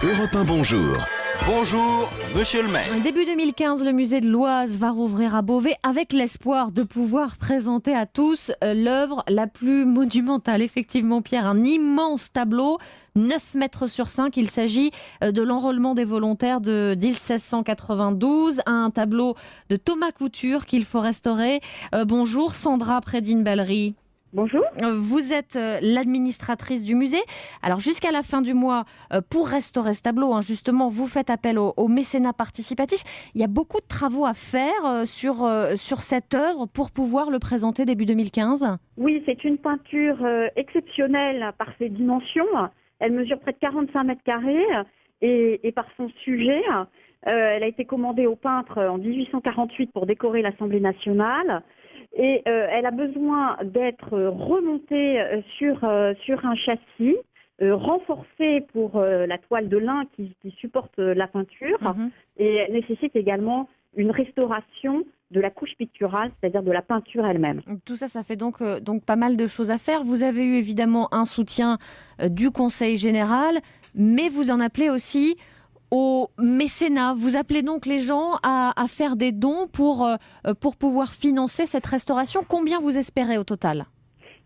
Europe 1, bonjour. Bonjour, monsieur le maire. Début 2015, le musée de l'Oise va rouvrir à Beauvais avec l'espoir de pouvoir présenter à tous l'œuvre la plus monumentale. Effectivement, Pierre, un immense tableau, 9 mètres sur 5. Il s'agit de l'enrôlement des volontaires de 1692, un tableau de Thomas Couture qu'il faut restaurer. Bonjour Sandra Prédine-Ballery. Bonjour. Vous êtes l'administratrice du musée. Alors jusqu'à la fin du mois, pour restaurer ce tableau, justement, vous faites appel au mécénat participatif. Il y a beaucoup de travaux à faire sur cette œuvre pour pouvoir le présenter début 2015. Oui, c'est une peinture exceptionnelle par ses dimensions. Elle mesure près de 45 mètres carrés et par son sujet. Elle a été commandée au peintre en 1848 pour décorer l'Assemblée nationale. Et elle a besoin d'être remontée sur un châssis, renforcée pour la toile de lin qui supporte la peinture. Et elle nécessite également une restauration de la couche picturale, c'est-à-dire de la peinture elle-même. Tout ça, ça fait donc pas mal de choses à faire. Vous avez eu évidemment un soutien du Conseil général, mais vous en appelez aussi au mécénat. Vous appelez donc les gens à faire des dons pour pouvoir financer cette restauration. Combien vous espérez au total ?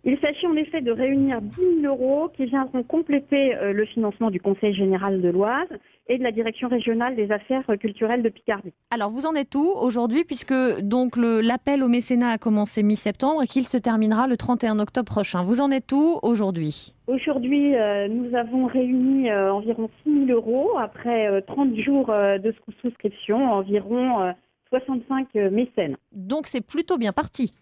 Il s'agit en effet de réunir 10 000 € qui viendront compléter le financement du Conseil général de l'Oise et de la Direction régionale des affaires culturelles de Picardie. Alors vous en êtes où aujourd'hui, puisque donc l'appel au mécénat a commencé mi-septembre et qu'il se terminera le 31 octobre prochain. Vous en êtes où aujourd'hui ? Aujourd'hui, nous avons réuni environ 6 000 € après 30 jours de souscription, environ 65 mécènes. Donc c'est plutôt bien parti.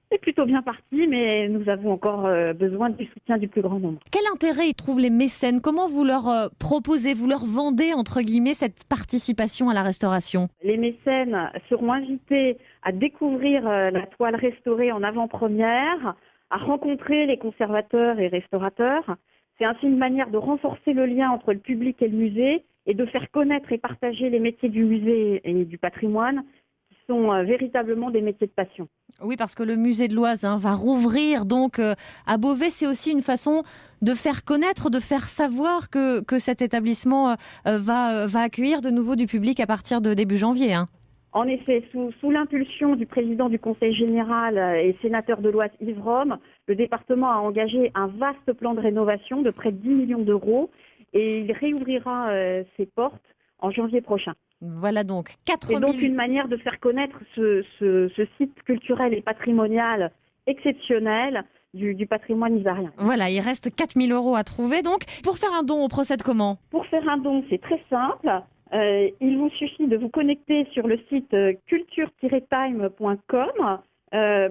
C'est plutôt bien parti, mais nous avons encore besoin du soutien du plus grand nombre. Quel intérêt y trouvent les mécènes ? Comment vous leur proposez, vous leur vendez, entre guillemets, cette participation à la restauration ? Les mécènes seront invités à découvrir la toile restaurée en avant-première, à rencontrer les conservateurs et restaurateurs. C'est ainsi une manière de renforcer le lien entre le public et le musée et de faire connaître et partager les métiers du musée et du patrimoine qui sont véritablement des métiers de passion. Oui, parce que le musée de l'Oise va rouvrir donc à Beauvais. C'est aussi une façon de faire connaître, de faire savoir que cet établissement va accueillir de nouveau du public à partir de début janvier. En effet, sous l'impulsion du président du Conseil général et sénateur de l'Oise Yves Rome, le département a engagé un vaste plan de rénovation de près de 10 millions d'euros et il réouvrira ses portes en janvier prochain. Voilà donc 4 000... C'est donc une manière de faire connaître ce site culturel et patrimonial exceptionnel du patrimoine ivoirien. Voilà, il reste 4 000 € à trouver. Donc, pour faire un don, on procède comment ? Pour faire un don, c'est très simple. Il vous suffit de vous connecter sur le site culture-time.com,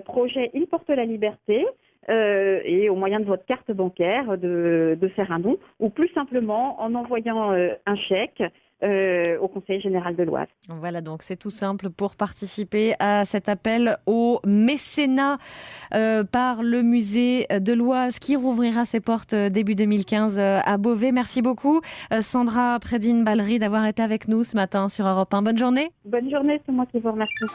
projet Il porte la liberté, et au moyen de votre carte bancaire de faire un don, ou plus simplement en envoyant un chèque au Conseil général de l'Oise. Voilà, donc c'est tout simple pour participer à cet appel au mécénat par le musée de l'Oise qui rouvrira ses portes début 2015 à Beauvais. Merci beaucoup Sandra Prédine-Ballery d'avoir été avec nous ce matin sur Europe 1. Bonne journée. Bonne journée, c'est moi qui vous remercie.